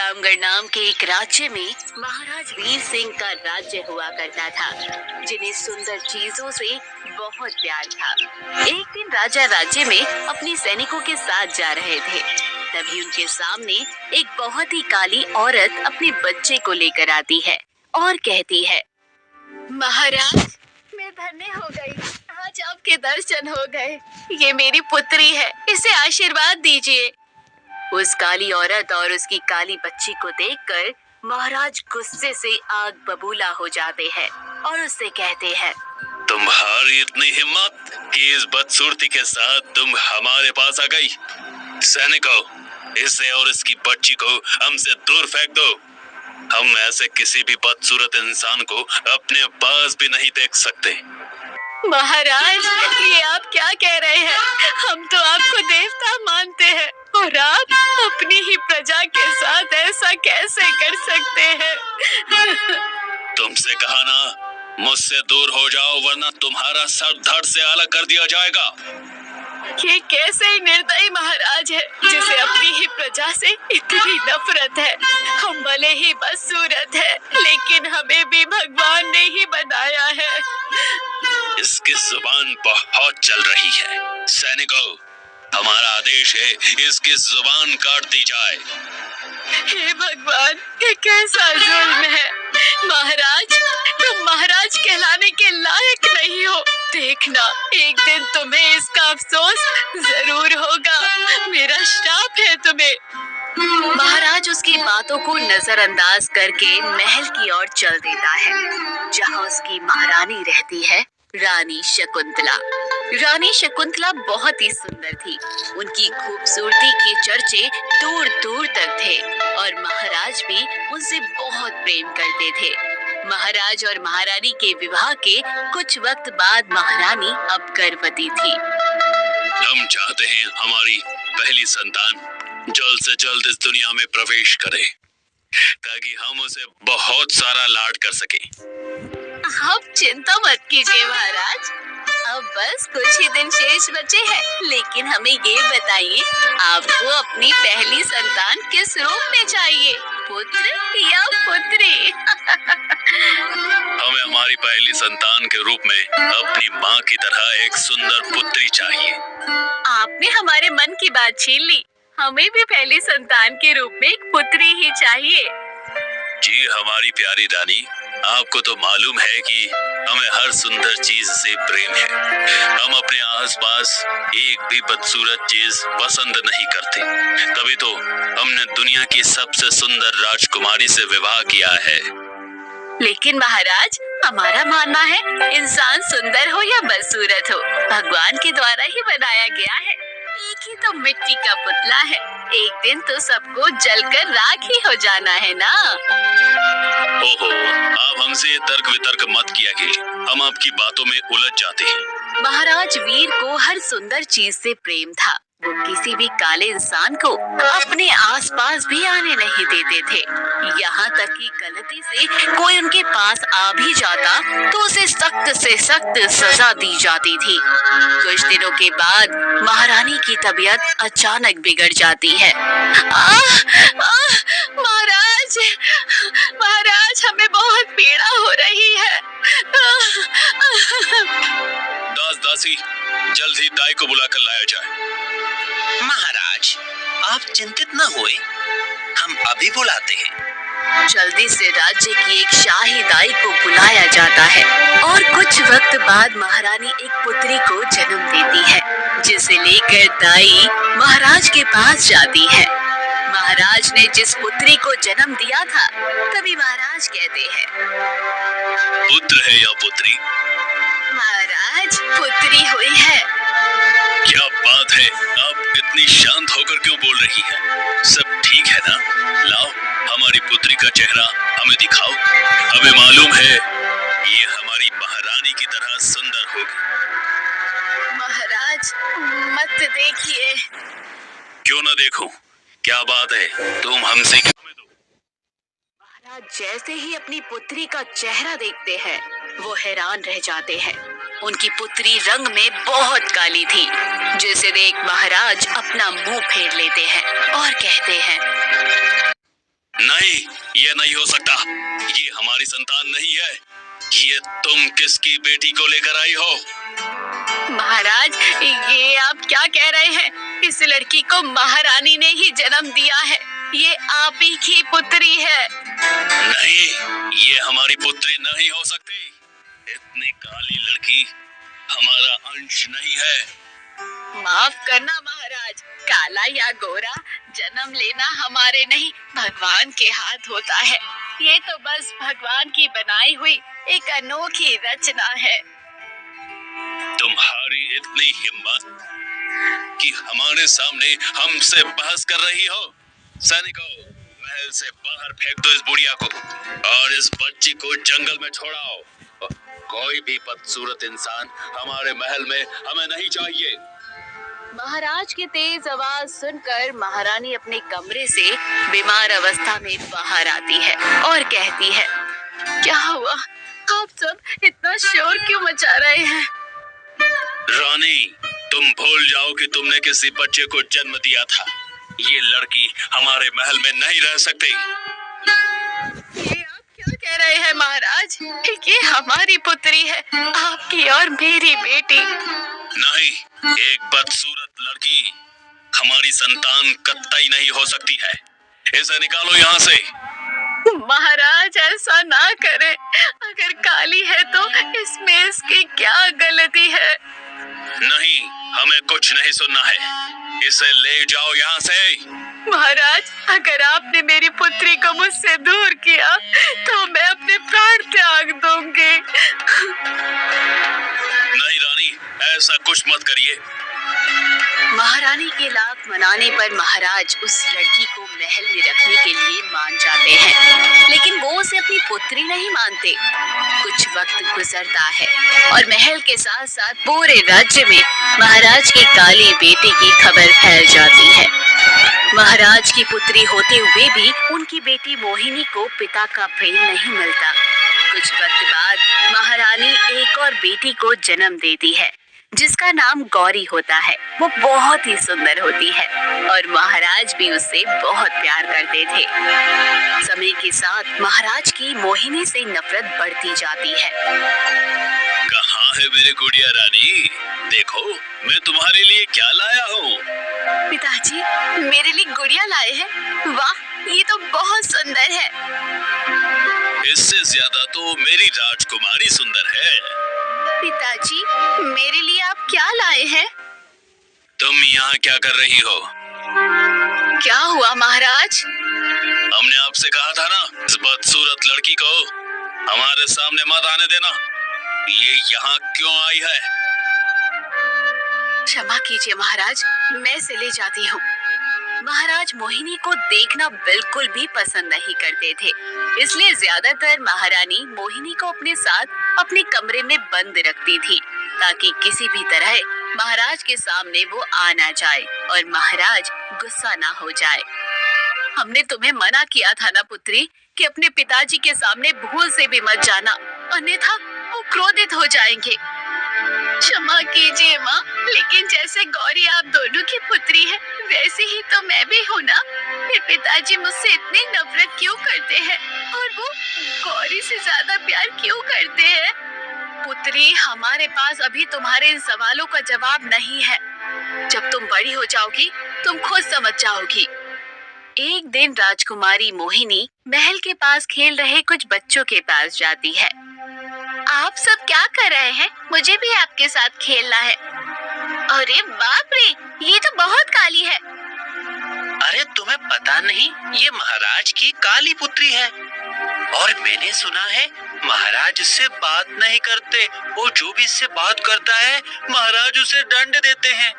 रामगढ़ नाम के एक राज्य में महाराज वीर सिंह का राज्य हुआ करता था, जिन्हें सुंदर चीजों से बहुत प्यार था। एक दिन राजा राज्य में अपने सैनिकों के साथ जा रहे थे। तभी उनके सामने एक बहुत ही काली औरत अपने बच्चे को लेकर आती है और कहती है, महाराज, मैं धन्य हो गई, आज आपके दर्शन हो गए। ये मेरी पुत्री है, इसे आशीर्वाद दीजिए। उस काली औरत और उसकी काली बच्ची को देखकर महाराज गुस्से से आग बबूला हो जाते हैं और उससे कहते हैं, तुम्हारी इतनी हिम्मत कि इस बदसूरती के साथ तुम हमारे पास आ गई। सैनिकों, इसे और इसकी बच्ची को हमसे दूर फेंक दो। हम ऐसे किसी भी बदसूरत इंसान को अपने पास भी नहीं देख सकते। महाराज, ये आप क्या कह रहे हैं? हम तो आपको देवता मानते हैं और आप अपनी ही प्रजा के साथ ऐसा कैसे कर सकते हैं? तुमसे कहा ना, मुझसे दूर हो जाओ वरना तुम्हारा सर धड़ से अलग कर दिया जाएगा। ये कैसे निर्दयी महाराज है जिसे अपनी ही प्रजा से इतनी नफरत है। हम भले ही बदसूरत है, लेकिन हमें भी भगवान ने ही बनाया है। इसकी जुबान बहुत चल रही है। सैनिकों, हमारा आदेश है, इसकी जुबान काट दी जाए। हे भगवान, ये कैसा जुल्म है। महाराज, तुम महाराज कहलाने के लायक नहीं हो। देखना, एक दिन तुम्हें इसका अफसोस जरूर होगा। मेरा श्राप है तुम्हें। महाराज उसकी बातों को नजरअंदाज करके महल की ओर चल देता है, जहाँ उसकी महारानी रहती है, रानी शकुंतला। रानी शकुंतला बहुत ही सुंदर थी। उनकी खूबसूरती के चर्चे दूर दूर तक थे और महाराज भी उनसे बहुत प्रेम करते थे। महाराज और महारानी के विवाह के कुछ वक्त बाद महारानी अब गर्भवती थी। हम चाहते हैं हमारी पहली संतान जल्द से जल्द इस दुनिया में प्रवेश करे, ताकि हम उसे बहुत सारा लाड कर सके। आप चिंता मत कीजिए महाराज, अब बस कुछ ही दिन शेष बचे हैं। लेकिन हमें ये बताइए, आपको अपनी पहली संतान किस रूप में चाहिए, पुत्र या पुत्री? हमें हमारी पहली संतान के रूप में अपनी माँ की तरह एक सुंदर पुत्री चाहिए। आपने हमारे मन की बात छीन ली। हमें भी पहली संतान के रूप में एक पुत्री ही चाहिए। जी हमारी प्यारी रानी, आपको तो मालूम है कि हमें हर सुंदर चीज से प्रेम है। हम अपने आसपास एक भी बदसूरत चीज पसंद नहीं करते। तभी तो हमने दुनिया की सबसे सुंदर राजकुमारी से विवाह किया है। लेकिन महाराज, हमारा मानना है, इंसान सुंदर हो या बदसूरत हो, भगवान के द्वारा ही बनाया गया है। एक ही तो मिट्टी का पुतला है, एक दिन तो सबको जलकर राख ही हो जाना है ना। ओहो, आप हमसे तर्क वितर्क मत किया कीजिए, हम आपकी बातों में उलझ जाते हैं। महाराज वीर को हर सुंदर चीज से प्रेम था। वो किसी भी काले इंसान को अपने आसपास भी आने नहीं देते थे। यहाँ तक कि गलती से कोई उनके पास आ भी जाता तो उसे सख्त से सख्त सजा दी जाती थी। कुछ दिनों के बाद महारानी की तबीयत अचानक बिगड़ जाती है। महाराज, महाराज, हमें बहुत पीड़ा हो रही है। दासी, जल्द ही दाई को बुलाकर लाया जाए। महाराज, आप चिंतित न होए, हम अभी बुलाते हैं। जल्दी से राज्य की एक शाही दाई को बुलाया जाता है और कुछ वक्त बाद महारानी एक पुत्री को जन्म देती है, जिसे लेकर दाई महाराज के पास जाती है। महाराज ने जिस पुत्री को जन्म दिया था, तभी महाराज कहते हैं, पुत्र है या पुत्री? महाराज, पुत्री हुई है। क्या बात है, आप इतनी शांत होकर क्यों बोल रही हैं? सब ठीक है ना? लाओ, हमारी पुत्री का चेहरा हमें दिखाओ। हमें मालूम है ये हमारी महारानी की तरह सुंदर होगी। महाराज, मत देखिए। क्यों न देखूं? क्या बात है, तुम हमसे क्यों? महाराज जैसे ही अपनी पुत्री का चेहरा देखते हैं, वो हैरान रह जाते हैं। उनकी पुत्री रंग में बहुत काली थी, जिसे देख महाराज अपना मुंह फेर लेते हैं और कहते हैं, ये नहीं हो सकता। ये हमारी संतान नहीं है। ये तुम किसकी बेटी को लेकर आई हो? महाराज, ये आप क्या कह रहे हैं? इस लड़की को महारानी ने ही जन्म दिया है। ये आप ही की पुत्री है। नहीं, ये हमारी पुत्री नहीं हो सकती। इतनी काली लड़की हमारा अंश नहीं है। माफ करना महाराज, काला या गोरा जन्म लेना हमारे नहीं, भगवान के हाथ होता है। ये तो बस भगवान की बनाई हुई एक अनोखी रचना है। तुम्हारी इतनी हिम्मत कि हमारे सामने हमसे बहस कर रही हो? सैनिकों, महल से बाहर फेंक दो इस बुढ़िया को और इस बच्ची को जंगल में छोड़ाओ। कोई भी बदसूरत इंसान हमारे महल में हमें नहीं चाहिए। महाराज की तेज आवाज सुनकर महारानी अपने कमरे से बीमार अवस्था में बाहर आती है और कहती है, क्या हुआ? आप सब इतना शोर क्यों मचा रहे हैं? रानी, तुम भूल जाओ कि तुमने किसी बच्चे को जन्म दिया था। ये लड़की हमारे महल में नहीं रह सकती। ये आप क्या कह रहे हैं महाराज? ये हमारी पुत्री है, आपकी और मेरी बेटी। नहीं, एक बदसूरत लड़की हमारी संतान कतई नहीं हो सकती है। इसे निकालो यहाँ से। महाराज, ऐसा ना करें। अगर काली है तो इसमें इसकी क्या गलती है? नहीं, हमें कुछ नहीं सुनना है। इसे ले जाओ यहाँ से। महाराज, अगर आपने मेरी पुत्री को मुझसे दूर किया तो मैं अपने प्राण त्याग दूंगी। नहीं रानी, ऐसा कुछ मत करिए। महारानी के लाख मनाने पर महाराज उस लड़की को महल में रखने के लिए मान जाते हैं, लेकिन वो उसे अपनी पुत्री नहीं मानते। कुछ वक्त गुजरता है और महल के साथ साथ पूरे राज्य में महाराज की काली बेटी की खबर फैल जाती है। महाराज की पुत्री होते हुए भी उनकी बेटी मोहिनी को पिता का प्रेम नहीं मिलता। कुछ वक्त बाद महारानी एक और बेटी को जन्म देती है, जिसका नाम गौरी होता है। वो बहुत ही सुंदर होती है और महाराज भी उससे बहुत प्यार करते थे। समय के साथ महाराज की मोहिनी से नफरत बढ़ती जाती है। कहाँ है मेरी गुड़िया रानी? देखो, मैं तुम्हारे लिए क्या लाया हूँ। पिताजी, मेरे लिए गुड़िया लाए हैं। वाह, ये तो बहुत सुंदर है। इससे ज्यादा तो मेरी राजकुमारी सुंदर है। पिताजी, मेरे लिए आप क्या लाए हैं? तुम यहाँ क्या कर रही हो? क्या हुआ महाराज? हमने आपसे कहा था ना, इस बदसूरत लड़की को हमारे सामने मत आने देना। ये यहाँ क्यों आई है? क्षमा कीजिए महाराज, मैं इसे ले जाती हूँ। महाराज मोहिनी को देखना बिल्कुल भी पसंद नहीं करते थे, इसलिए ज्यादातर महारानी मोहिनी को अपने साथ अपने कमरे में बंद रखती थी, ताकि किसी भी तरह महाराज के सामने वो आ ना जाए और महाराज गुस्सा ना हो जाए। हमने तुम्हें मना किया था ना पुत्री कि अपने पिताजी के सामने भूल से भी मत जाना, अन्यथा वो क्रोधित हो जाएंगे। क्षमा कीजिए माँ, लेकिन जैसे गौरी आप दोनों की पुत्री है, वैसे ही तो मैं भी हूँ ना। फिर पिताजी मुझसे इतनी नफरत क्यों करते हैं और वो गौरी से ज्यादा प्यार क्यों करते हैं? पुत्री, हमारे पास अभी तुम्हारे इन सवालों का जवाब नहीं है। जब तुम बड़ी हो जाओगी, तुम खुद समझ जाओगी। एक दिन राजकुमारी मोहिनी महल के पास खेल रहे कुछ बच्चों के पास जाती है। आप सब क्या कर रहे हैं? मुझे भी आपके साथ खेलना है। अरे बाप रे, ये तो बहुत काली है। अरे तुम्हें पता नहीं, ये महाराज की काली पुत्री है और मैंने सुना है महाराज इससे बात नहीं करते, वो जो भी इससे बात करता है महाराज उसे दंड देते हैं।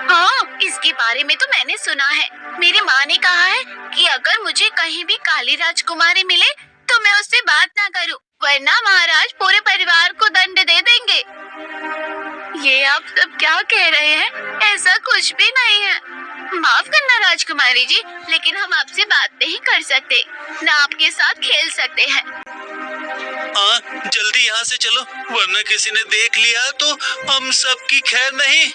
हाँ, इसके बारे में तो मैंने सुना है। मेरी माँ ने कहा है कि अगर मुझे कहीं भी काली राजकुमारी मिले तो मैं उससे बात ना करूं, वरना महाराज पूरे परिवार को दंड दे देंगे। ये आप सब क्या कह रहे हैं? ऐसा कुछ भी नहीं है। माफ करना राजकुमारी जी, लेकिन हम आपसे बात नहीं कर सकते, ना आपके साथ खेल सकते हैं। हाँ, जल्दी यहाँ से चलो, वरना किसी ने देख लिया तो हम सब की खैर नहीं।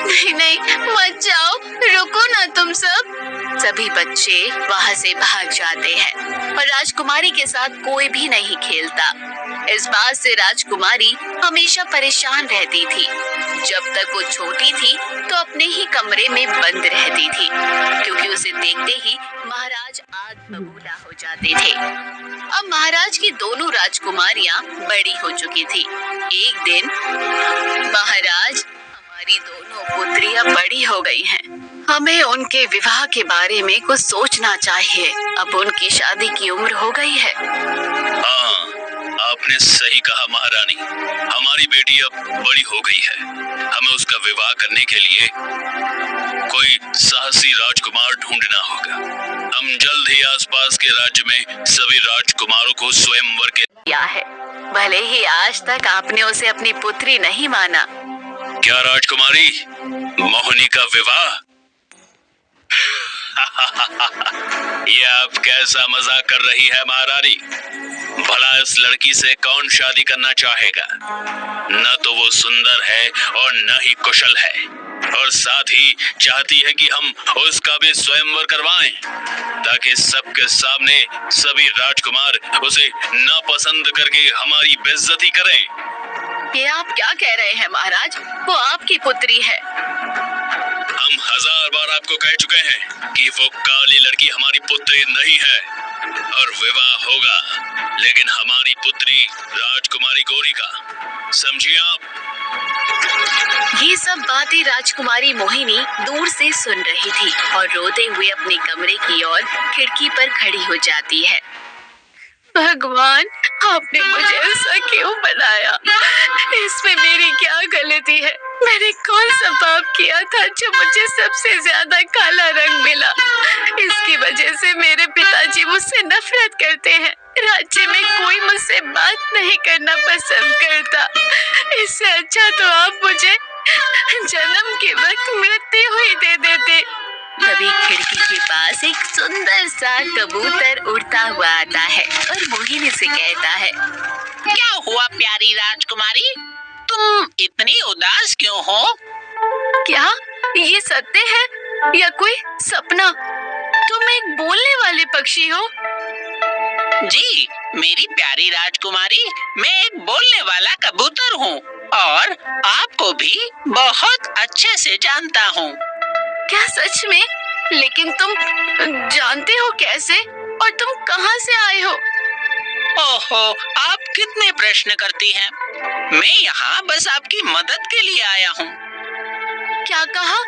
नहीं नहीं, मत जाओ, रुको ना तुम सब। सभी बच्चे वहाँ से भाग जाते हैं और राजकुमारी के साथ कोई भी नहीं खेलता। इस बात से राजकुमारी हमेशा परेशान रहती थी। जब तक वो छोटी थी तो अपने ही कमरे में बंद रहती थी, क्योंकि उसे देखते ही महाराज आग बबूला हो जाते थे। अब महाराज की दोनों राजकुमारियां बड़ी हो चुकी थी। एक दिन महाराज, हमारी दोनों पुत्रियां बड़ी हो गई हैं। हमें उनके विवाह के बारे में कुछ सोचना चाहिए। अब उनकी शादी की उम्र हो गई है। हाँ, आपने सही कहा महारानी। हमारी बेटी अब बड़ी हो गई है। हमें उसका विवाह करने के लिए कोई साहसी राजकुमार ढूंढना होगा। हम जल्द ही आसपास के राज्य में सभी राजकुमारों को स्वयंवर के किया है। भले ही आज तक आपने उसे अपनी पुत्री नहीं माना। क्या राजकुमारी, मोहिनी का विवाह? ये आप कैसा मजाक कर रही है महारानी? भला इस लड़की से कौन शादी करना चाहेगा? न तो वो सुंदर है और न ही कुशल है, और साथ ही चाहती है कि हम उसका भी स्वयंवर करवाएं, ताकि सबके सामने सभी राजकुमार उसे नापसंद करके हमारी बेइज्जती करें। ये आप क्या कह रहे हैं महाराज? वो आपकी पुत्री है। हम 1000 बार आपको कह चुके हैं कि वो काली लड़की हमारी पुत्री नहीं है, और विवाह होगा लेकिन हमारी पुत्री राजकुमारी गौरी का। समझिए आप? ये सब बातें राजकुमारी मोहिनी दूर से सुन रही थी और रोते हुए अपने कमरे की ओर खिड़की पर खड़ी हो जाती है। भगवान, आपने मुझे ऐसा क्यों बनाया? इसमें मेरी क्या गलती है? मैंने कौन सा पाप किया था जो मुझे सबसे ज्यादा काला रंग मिला? इसकी वजह से मेरे पिताजी मुझसे नफरत करते हैं। राज्य में कोई मुझसे बात नहीं करना पसंद करता। इससे अच्छा तो आप मुझे जन्म के वक्त मृत्यु ही दे देते। तभी खिड़की के पास एक सुंदर सा कबूतर उड़ता हुआ आता है और मोहिनी से कहता है, क्या हुआ प्यारी राजकुमारी? तुम इतनी उदास क्यों हो? क्या ये सत्य है या कोई सपना? तुम एक बोलने वाले पक्षी हो? जी, मेरी प्यारी राजकुमारी, मैं एक बोलने वाला कबूतर हूँ और आपको भी बहुत अच्छे से जानता हूँ। क्या सच में? लेकिन तुम जानते हो कैसे? और तुम कहाँ से आए हो? ओहो, आप कितने प्रश्न करती हैं। मैं यहाँ बस आपकी मदद के लिए आया हूँ। क्या कहा?